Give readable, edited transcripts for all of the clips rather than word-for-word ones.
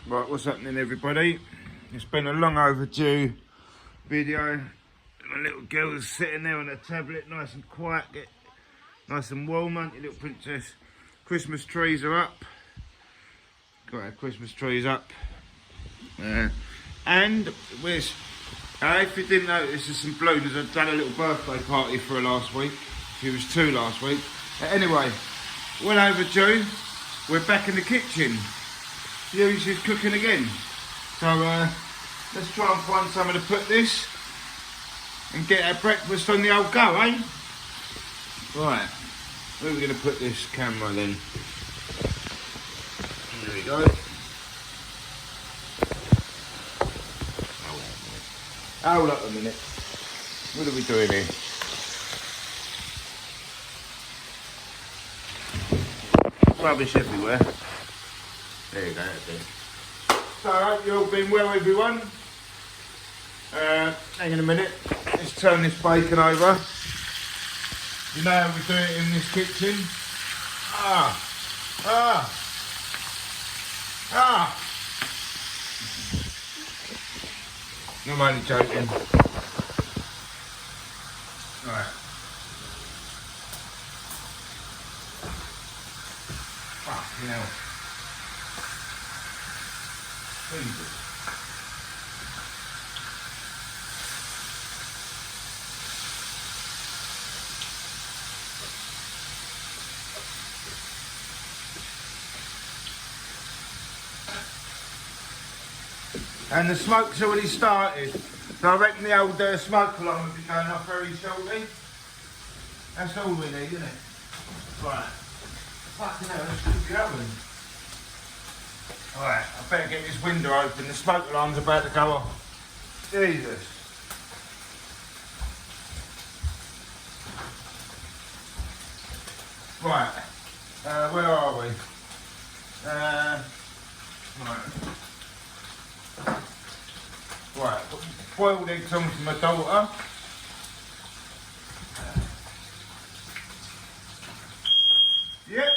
Right, what's happening everybody? It's been a long overdue video. My little girl's sitting there on a tablet, nice and quiet, get nice and warm, aren't you, little princess? Christmas trees are up. Got our Christmas trees up. And if you didn't notice, there's some balloons. I've done a little birthday party for her last week. She was 2 last week. Anyway, well overdue. We're back in the kitchen. She's cooking again. So let's try and find somewhere to put this and get our breakfast on the old go, eh? Right, where are we going to put this camera then? There we go. Hold up a minute. What are we doing here? Rubbish everywhere. There you go, that's it. So I hope you've all been well, everyone. Hang on a minute. Let's turn this bacon over. You know how we do it in this kitchen. No, I'm only joking. Right. Fucking hell. Jesus. And the smoke's already started, so I reckon the old smoke alarm will be going off very shortly. That's all we need, isn't it? Right. Fucking hell, let's cook the oven. Right, I better get this window open, the smoke alarm's about to go off. Jesus. Right, where are we? Right, boiled eggs on for my daughter. Yep,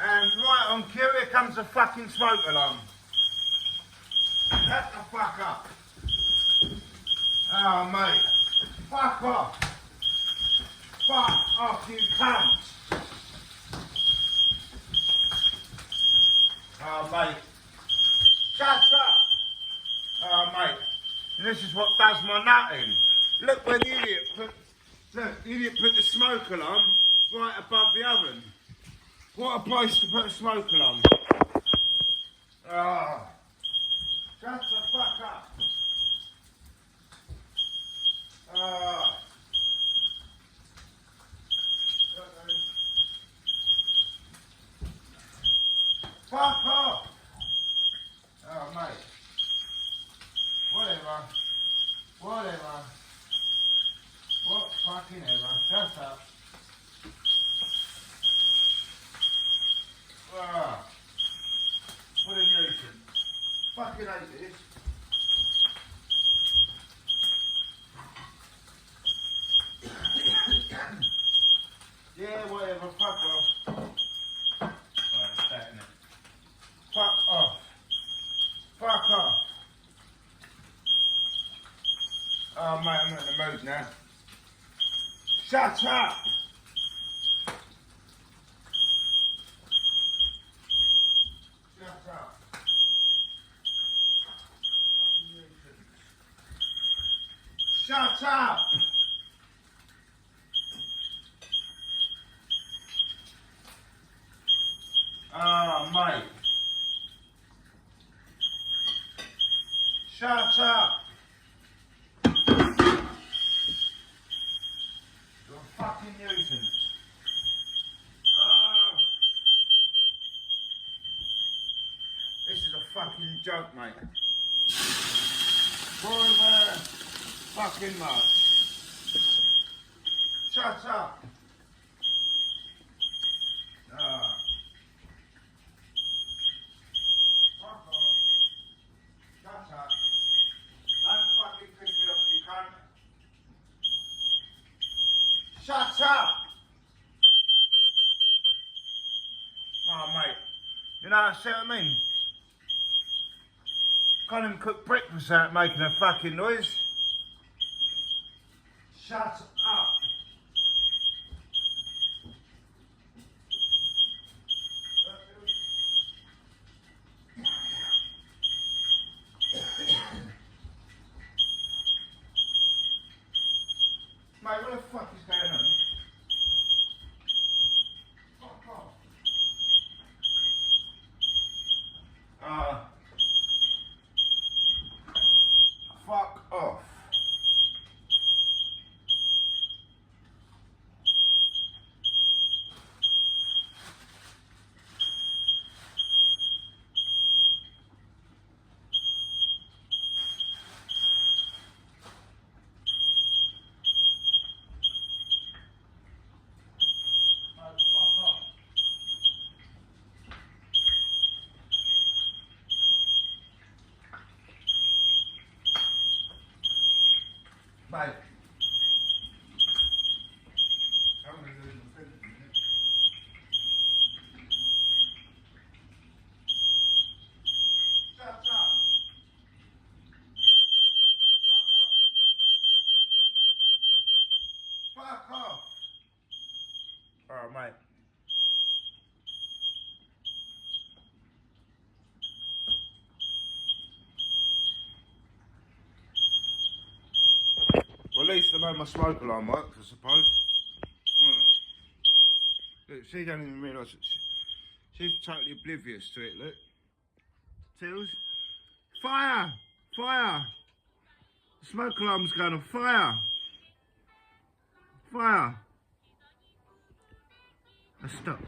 and right on cue, here comes the fucking smoke alarm. Shut the fuck up. Oh mate, fuck off. Fuck off, you cunt. Oh mate, shut up. Oh mate, and this is what does my nut in. Look where the idiot put the smoke alarm right above the oven. What a place to put a smoke alarm. Oh, shut the fuck up. Oh. Fuck off. Oh mate. Whatever. What fucking ever. Shut up. Ah. What a nuisance. Fucking hate this. Yeah, whatever. Fuck off. Right, it's that, innit? Fuck off. Fuck off. Oh mate, I'm not in the mood now. Shut up! Shut up. Shut up! Oh mate. Shut up! You're a fucking nuisance. Oh. This is a fucking joke, mate. Boy, fucking much. Shut up. Ah. Fuck off. Shut up. Don't fucking piss me off, you cunt. Shut up! Oh, mate. You know, see what I mean? Can't even cook breakfast without making a fucking noise. Shut up. Mate, what the fuck is going on? Fuck off. Fuck off. Mate. I'm going to do the thing in a minute. Shut up. Fuck off. Fuck off. Alright, mate. Well, at least I know my smoke alarm works, I suppose. Look, she don't even realise that she's totally oblivious to it, look. Tills. Fire! Fire! The smoke alarm's going on fire! Fire! Stop.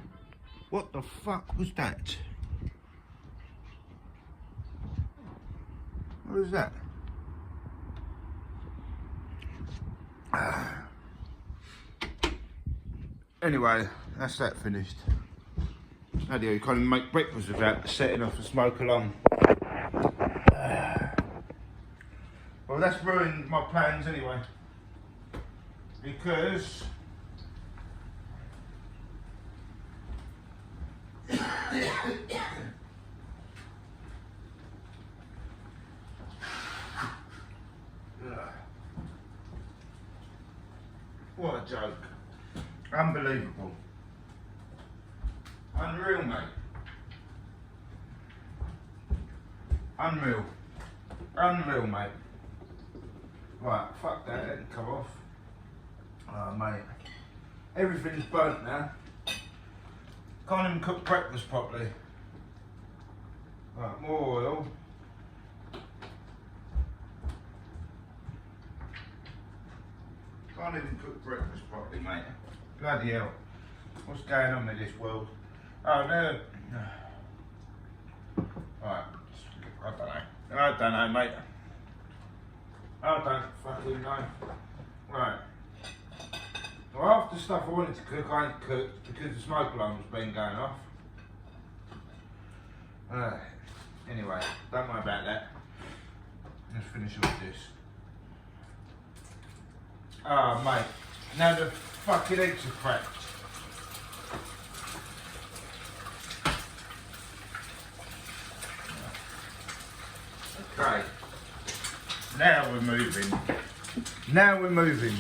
What the fuck was that? What was that? Anyway, that's that finished. How do you kind of make breakfast without setting off a smoke alarm? Well, that's ruined my plans anyway. Because what a joke. Unbelievable. Unreal, mate. Unreal. Unreal, mate. Right, fuck that, let it come off. Oh, mate. Everything's burnt now. Can't even cook breakfast properly. Right, more oil. Can't even cook breakfast properly, mate. Bloody hell. What's going on with this world? Oh no. Right. I don't know. I don't know, mate. I don't fucking know. Right. Well, after stuff I wanted to cook, I ain't cooked because the smoke alarm's been going off. Anyway, don't worry about that. Let's finish off this. Ah, mate. Now the fucking eggs are cracked. Okay. Now we're moving. Now we're moving.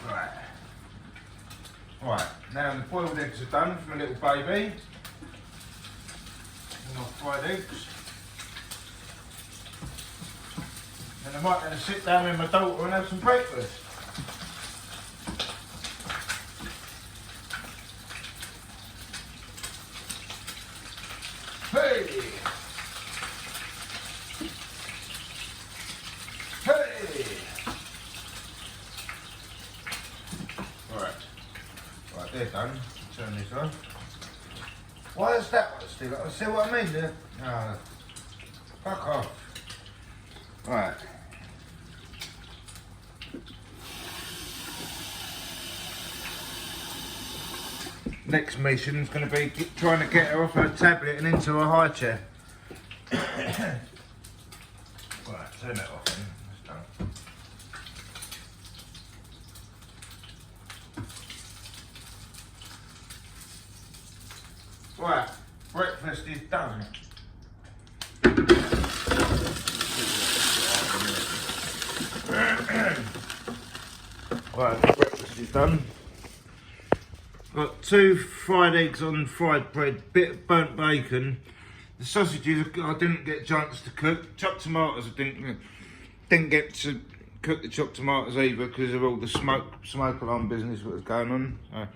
Right. Right. Now the boiled eggs are done for my little baby. And I've fried eggs. And I might going to sit down with my daughter and have some breakfast. Hey! Hey! Right. Right, they're done. Turn this off. Why is that one still? See what I mean there? No. Fuck off. Right. Next mission is going to be trying to get her off her tablet and into a high chair. Right, turn that off then. That's done. Right, breakfast is done. Right, breakfast is done. Got 2 fried eggs on fried bread, bit of burnt bacon. The sausages I didn't get a chance to cook. Chopped tomatoes I didn't get to cook the chopped tomatoes either because of all the smoke alarm business that was going on. So,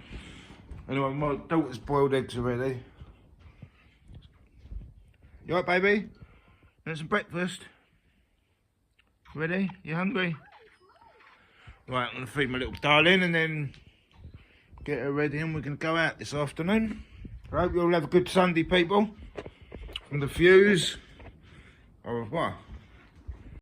anyway, my daughter's boiled eggs are ready. You alright, baby? Want some breakfast? Ready? You hungry? Right, I'm going to feed my little darling and then get her ready and we're going to go out this afternoon. I hope you all have a good Sunday, people. From the Fuse. Au revoir.